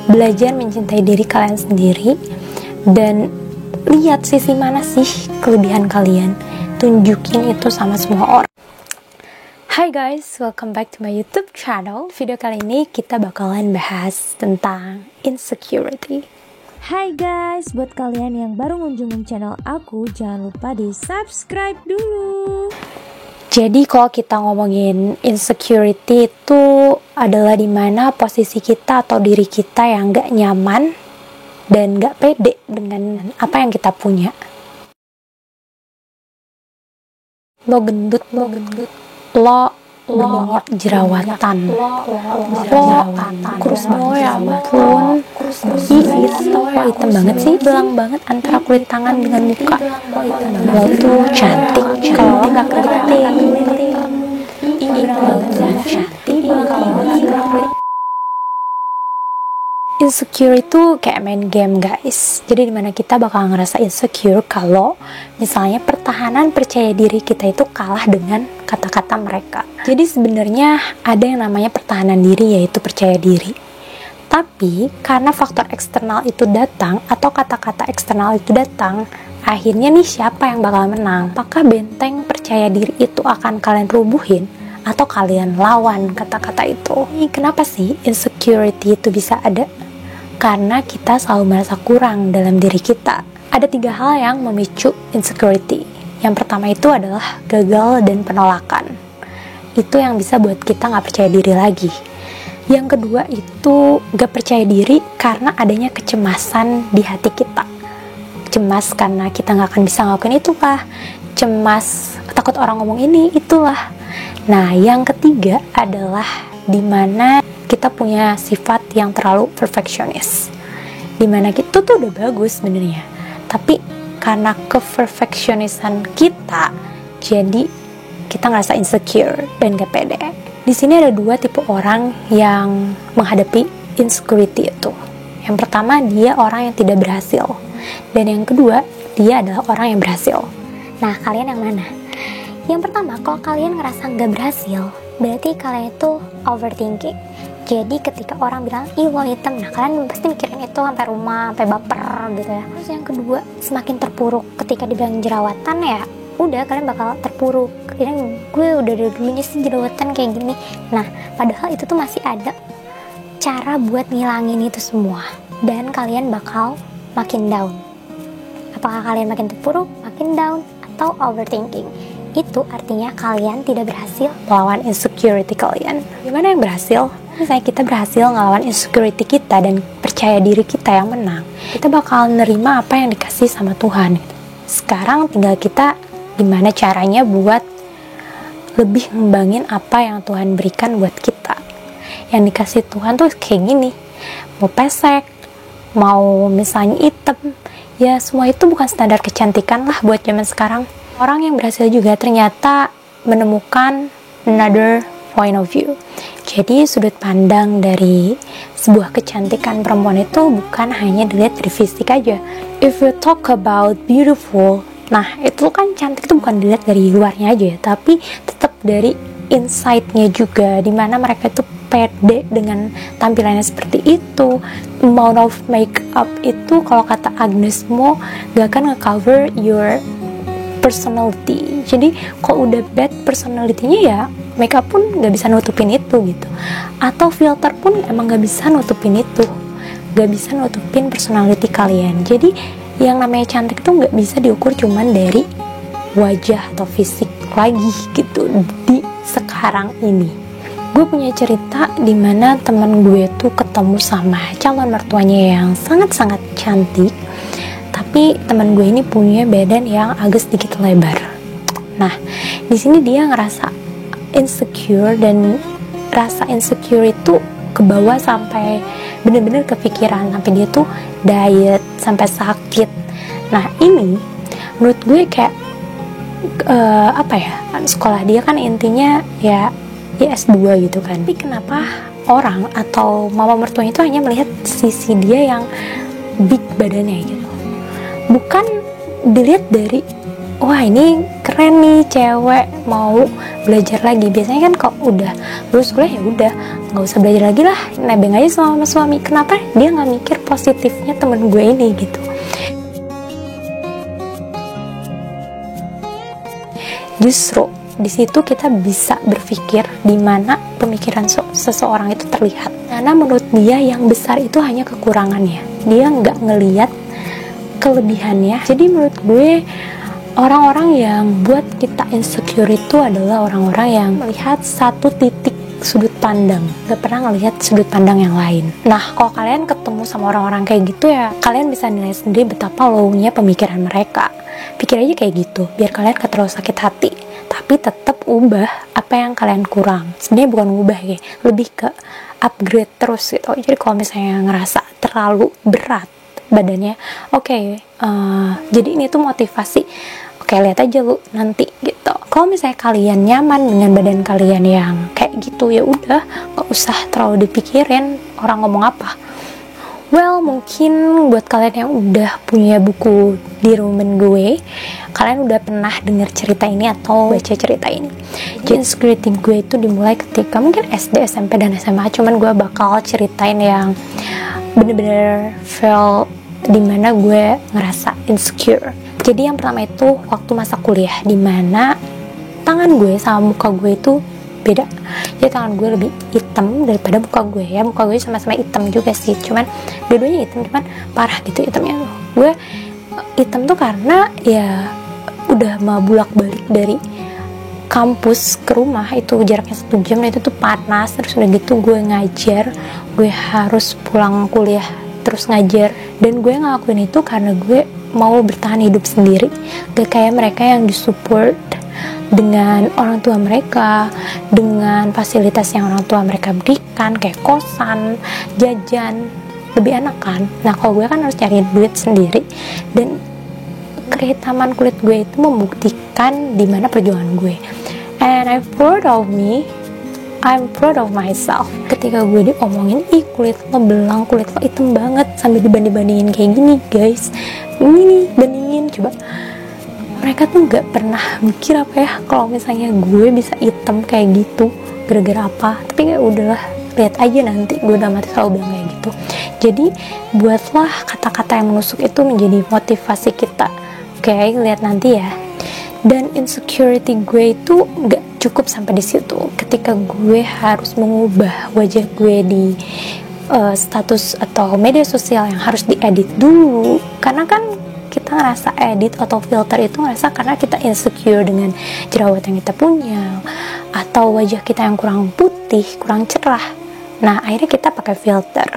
belajar mencintai diri kalian sendiri dan lihat sisi mana sih kelebihan kalian, tunjukin itu sama semua orang. Hai guys, welcome back to my YouTube channel. Video kali ini kita bakalan bahas tentang insecurity. Hai guys, buat kalian yang baru ngunjungin channel aku, jangan lupa di subscribe dulu. Jadi kalau kita ngomongin insecurity itu adalah dimana posisi kita atau diri kita yang gak nyaman dan gak pede dengan apa yang kita punya. Lo gendut, lo banyak jerawatan, kurus banget, ya ampun, kok hitam banget sih, belang banget antara kulit tangan dengan muka. Lo tuh cantik kalau lo gak keriting, Insecure itu kayak main game guys. Jadi dimana kita bakal ngerasa insecure kalau misalnya pertahanan percaya diri kita itu kalah dengan kata-kata mereka. Jadi sebenarnya ada yang namanya pertahanan diri, yaitu percaya diri. Tapi karena faktor eksternal itu datang atau kata-kata eksternal itu datang, akhirnya nih siapa yang bakal menang? Apakah benteng percaya diri itu akan kalian rubuhin atau kalian lawan kata-kata itu? Kenapa sih insecurity itu bisa ada? Karena kita selalu merasa kurang dalam diri kita. Ada 3 hal yang memicu insecurity. Yang pertama itu adalah gagal dan penolakan. Itu yang bisa buat kita gak percaya diri lagi. Yang kedua itu gak percaya diri karena adanya kecemasan di hati kita. Cemas karena kita gak akan bisa ngelakuin itu lah. Cemas takut orang ngomong ini, itulah. Nah, yang ketiga adalah dimana kita punya sifat yang terlalu perfeksionis, dimana kita tuh udah bagus sebenarnya, tapi karena keperfeksionisan kita, jadi kita ngerasa insecure dan gak pede. Di sini ada 2 tipe orang yang menghadapi insecurity itu. Yang pertama, dia orang yang tidak berhasil, dan yang kedua, dia adalah orang yang berhasil. Nah, kalian yang mana? Yang pertama, kalau kalian ngerasa gak berhasil, berarti kalian itu overthinking. Jadi ketika orang bilang, ih lo hitam, nah kalian pasti mikirin itu sampai rumah, sampai baper gitu ya. Terus yang kedua, semakin terpuruk ketika dibilang jerawatan, ya udah kalian bakal terpuruk. Ini gue udah dari dulunya sih jerawatan kayak gini. Nah, padahal itu tuh masih ada cara buat ngilangin itu semua, dan kalian bakal makin down. Apakah kalian makin terpuruk, makin down, atau overthinking? Itu artinya kalian tidak berhasil melawan insecurity kalian. Gimana yang berhasil? Misalnya kita berhasil ngelawan insecurity kita dan percaya diri kita yang menang, kita bakal nerima apa yang dikasih sama Tuhan. Sekarang tinggal kita gimana caranya buat lebih ngembangin apa yang Tuhan berikan buat kita. Yang dikasih Tuhan tuh kayak gini, mau pesek, mau misalnya hitam, ya semua itu bukan standar kecantikan lah buat zaman sekarang. Orang yang berhasil juga ternyata menemukan another point of view. Jadi sudut pandang dari sebuah kecantikan perempuan itu bukan hanya dilihat dari fisik aja. If you talk about beautiful, nah itu kan cantik itu bukan dilihat dari luarnya aja ya, tapi tetap dari inside-nya juga, dimana mereka itu pede dengan tampilannya seperti itu. Amount of makeup itu kalau kata Agnes Mo gak akan nge-cover your personality. Jadi kalau udah bad personality-nya, ya makeup pun gak bisa nutupin itu gitu, atau filter pun emang gak bisa nutupin itu, gak bisa nutupin personality kalian. Jadi yang namanya cantik tuh gak bisa diukur cuman dari wajah atau fisik lagi gitu di sekarang ini. Gue punya cerita dimana temen gue tuh ketemu sama calon mertuanya yang sangat-sangat cantik, tapi teman gue ini punya badan yang agak sedikit lebar. Nah, di sini dia ngerasa insecure, dan rasa insecure itu ke bawah sampai bener-bener kepikiran, sampai dia tuh diet sampai sakit. Nah, ini menurut gue kayak sekolah dia kan intinya ya S2 gitu kan. Tapi kenapa orang atau mama mertuanya itu hanya melihat sisi dia yang big badannya gitu, bukan dilihat dari wah ini keren nih cewek mau belajar lagi. Biasanya kan kalau udah lulus kuliah ya udah nggak usah belajar lagi lah, nebeng aja sama suami. Kenapa dia nggak mikir positifnya temen gue ini gitu. Justru di situ kita bisa berpikir di mana pemikiran seseorang itu terlihat. Karena menurut dia yang besar itu hanya kekurangannya. Dia nggak ngelihat kelebihannya. Jadi menurut gue orang-orang yang buat kita insecure itu adalah orang-orang yang melihat satu titik sudut pandang, gak pernah ngelihat sudut pandang yang lain. Nah, kalau kalian ketemu sama orang-orang kayak gitu ya, kalian bisa nilai sendiri betapa low-nya pemikiran mereka. Pikir aja kayak gitu, biar kalian gak terlalu sakit hati, tapi tetap ubah apa yang kalian kurang. Sebenarnya bukan ubah ya, lebih ke upgrade terus gitu. Jadi kalau misalnya ngerasa terlalu berat badannya, jadi ini tuh motivasi. Lihat aja lu nanti gitu. Kalau misalnya kalian nyaman dengan badan kalian yang kayak gitu, ya udah, gak usah terlalu dipikirin orang ngomong apa. Well, mungkin buat kalian yang udah punya buku di Roman gue, kalian udah pernah dengar cerita ini atau baca cerita ini. Jadi insecurity gue itu dimulai ketika mungkin SD, SMP, dan SMA. Cuman gue bakal ceritain yang bener-bener feel dimana gue ngerasa insecure. Jadi yang pertama itu waktu masa kuliah, dimana tangan gue sama muka gue itu beda. Jadi tangan gue lebih hitam daripada muka gue ya. Muka gue sama-sama hitam juga sih, cuman dua-duanya hitam, cuman parah gitu hitamnya. Gue hitam tuh karena ya udah mau bolak-balik dari kampus ke rumah, itu jaraknya 1 jam, itu tuh panas. Terus udah gitu gue ngajar, gue harus pulang kuliah terus ngajar, dan gue ngelakuin itu karena gue mau bertahan hidup sendiri. Gak kayak mereka yang disupport dengan orang tua mereka, dengan fasilitas yang orang tua mereka berikan, kayak kosan, jajan, lebih enak kan. Nah kalau gue kan harus cari duit sendiri, dan kehitaman kulit gue itu membuktikan di mana perjuangan gue. And I'm proud of myself. Ketika gue diomongin, ih kulit lo belang, kulit lo hitam banget, sambil dibanding-bandingin kayak gini guys, ini nih bandingin coba. Mereka tuh gak pernah mikir apa ya kalau misalnya gue bisa hitam kayak gitu gara-gara apa. Tapi kayak udahlah, lihat aja nanti, gue udah mati selalu bilang kayak gitu. Jadi buatlah kata-kata yang menusuk itu menjadi motivasi kita. Oke, lihat nanti ya. Dan insecurity gue itu gak cukup sampai di situ. Ketika gue harus mengubah wajah gue di status atau media sosial yang harus diedit dulu, karena kan kita ngerasa edit atau filter itu ngerasa karena kita insecure dengan jerawat yang kita punya atau wajah kita yang kurang putih, kurang cerah. Nah akhirnya kita pakai filter.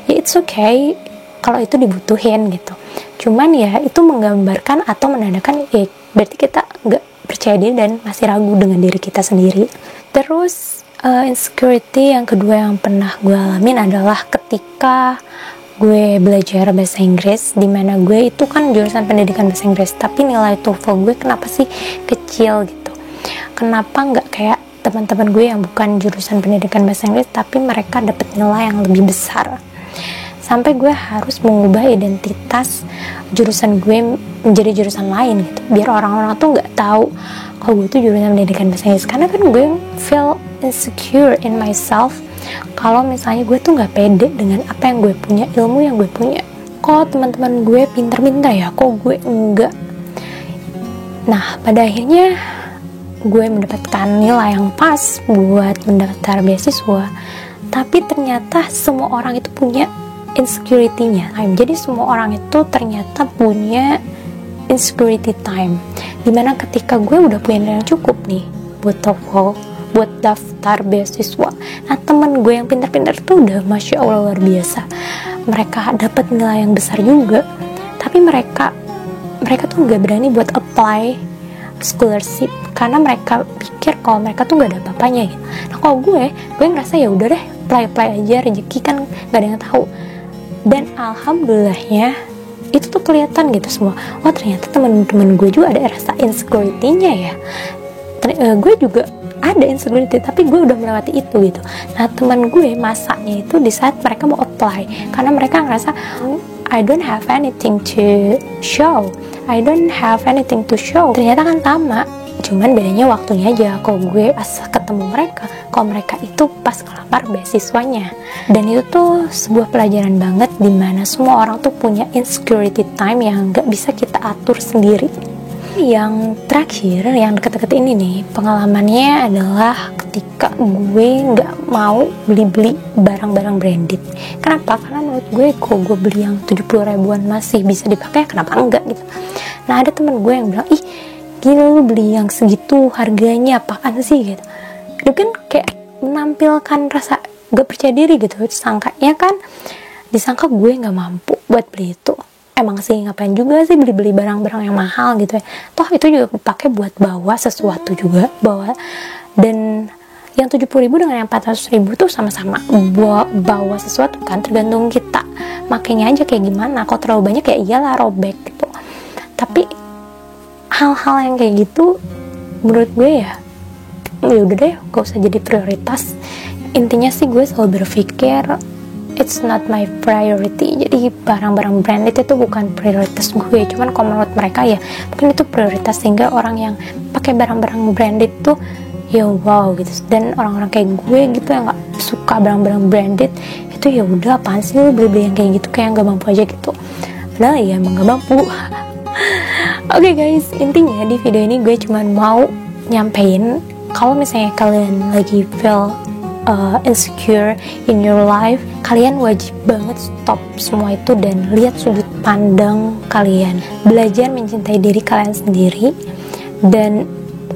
Ya it's okay kalau itu dibutuhin gitu. Cuman ya itu menggambarkan atau menandakan ya berarti kita nggak percaya diri dan masih ragu dengan diri kita sendiri. Terus insecurity yang kedua yang pernah gue alamin adalah ketika gue belajar bahasa Inggris, dimana gue itu kan jurusan pendidikan bahasa Inggris, tapi nilai TOEFL gue kenapa sih kecil gitu. Kenapa nggak kayak teman-teman gue yang bukan jurusan pendidikan bahasa Inggris tapi mereka dapat nilai yang lebih besar. Sampai gue harus mengubah identitas jurusan gue menjadi jurusan lain gitu, biar orang-orang tuh nggak tahu kalau gue tuh jurusan pendidikan bahasa Inggris. Karena kan gue feel insecure in myself kalau misalnya gue tuh nggak pede dengan apa yang gue punya, ilmu yang gue punya. Kok teman-teman gue pinter-pinter ya, kok gue enggak. Nah pada akhirnya gue mendapatkan nilai yang pas buat mendaftar beasiswa, tapi ternyata semua orang itu punya insecurity-nya. Jadi semua orang itu ternyata punya insecurity time, dimana ketika gue udah punya nilai yang cukup nih buat TOEFL, buat daftar beasiswa, nah temen gue yang pintar-pintar tuh udah masya Allah luar biasa, mereka dapat nilai yang besar juga, tapi mereka tuh nggak berani buat apply scholarship karena mereka pikir kalau mereka tuh nggak ada apa-apanya gitu. Nah kalau gue ngerasa ya udah deh, apply aja, rezeki kan nggak ada yang tahu. Dan alhamdulillahnya itu tuh kelihatan gitu semua. Oh ternyata teman-teman gue juga ada rasa insecurity-nya ya. Gue juga ada insecurity, tapi gue udah melewati itu gitu. Nah teman gue masanya itu di saat mereka mau apply, karena mereka ngerasa I don't have anything to show, I don't have anything to show. Ternyata kan sama, cuman bedanya waktunya aja. Kalau gue pas ketemu mereka, kalau mereka itu pas kelamar beasiswanya. Dan itu tuh sebuah pelajaran banget, dimana semua orang tuh punya insecurity time yang gak bisa kita atur sendiri. Yang terakhir, yang deket-deket ini nih, pengalamannya adalah ketika gue nggak mau beli-beli barang-barang branded. Kenapa? Karena menurut gue, kalau gue beli yang 70 ribuan masih bisa dipakai, kenapa enggak gitu. Nah ada temen gue yang bilang, ih gila lu beli yang segitu harganya, apaan sih gitu. Itu kan kayak menampilkan rasa gak percaya diri gitu. Disangka gue nggak mampu buat beli itu. Emang sih ngapain juga sih beli-beli barang-barang yang mahal gitu ya, toh itu juga dipakai buat bawa sesuatu juga, dan yang 70.000 dengan yang 400.000 tuh sama-sama bawa sesuatu kan, tergantung kita makainya aja kayak gimana. Kalau terlalu banyak ya iyalah robek gitu. Tapi hal-hal yang kayak gitu menurut gue ya udah deh, gak usah jadi prioritas. Intinya sih gue selalu berpikir it's not my priority. Jadi barang-barang branded itu bukan prioritas gue. Cuman kalau menurut mereka ya mungkin itu prioritas, sehingga orang yang pakai barang-barang branded tuh ya wow gitu. Dan orang-orang kayak gue gitu yang nggak suka barang-barang branded itu ya udah apaan sih lu beli-beli yang kayak gitu, kayak nggak mampu aja gitu. Padahal ya emang nggak mampu. Oke guys, intinya di video ini gue cuman mau nyampein kalau misalnya kalian lagi feel insecure in your life, kalian wajib banget stop semua itu dan lihat sudut pandang kalian, belajar mencintai diri kalian sendiri, dan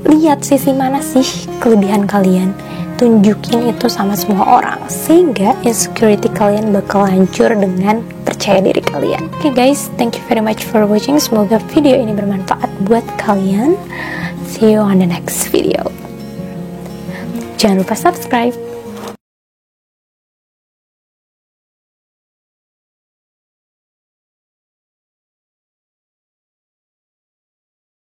lihat sisi mana sih kelebihan kalian, tunjukin itu sama semua orang, sehingga insecurity kalian bakal hancur dengan percaya diri kalian. Oke guys, thank you very much for watching. Semoga video ini bermanfaat buat kalian. See you on the next video. Jangan lupa subscribe.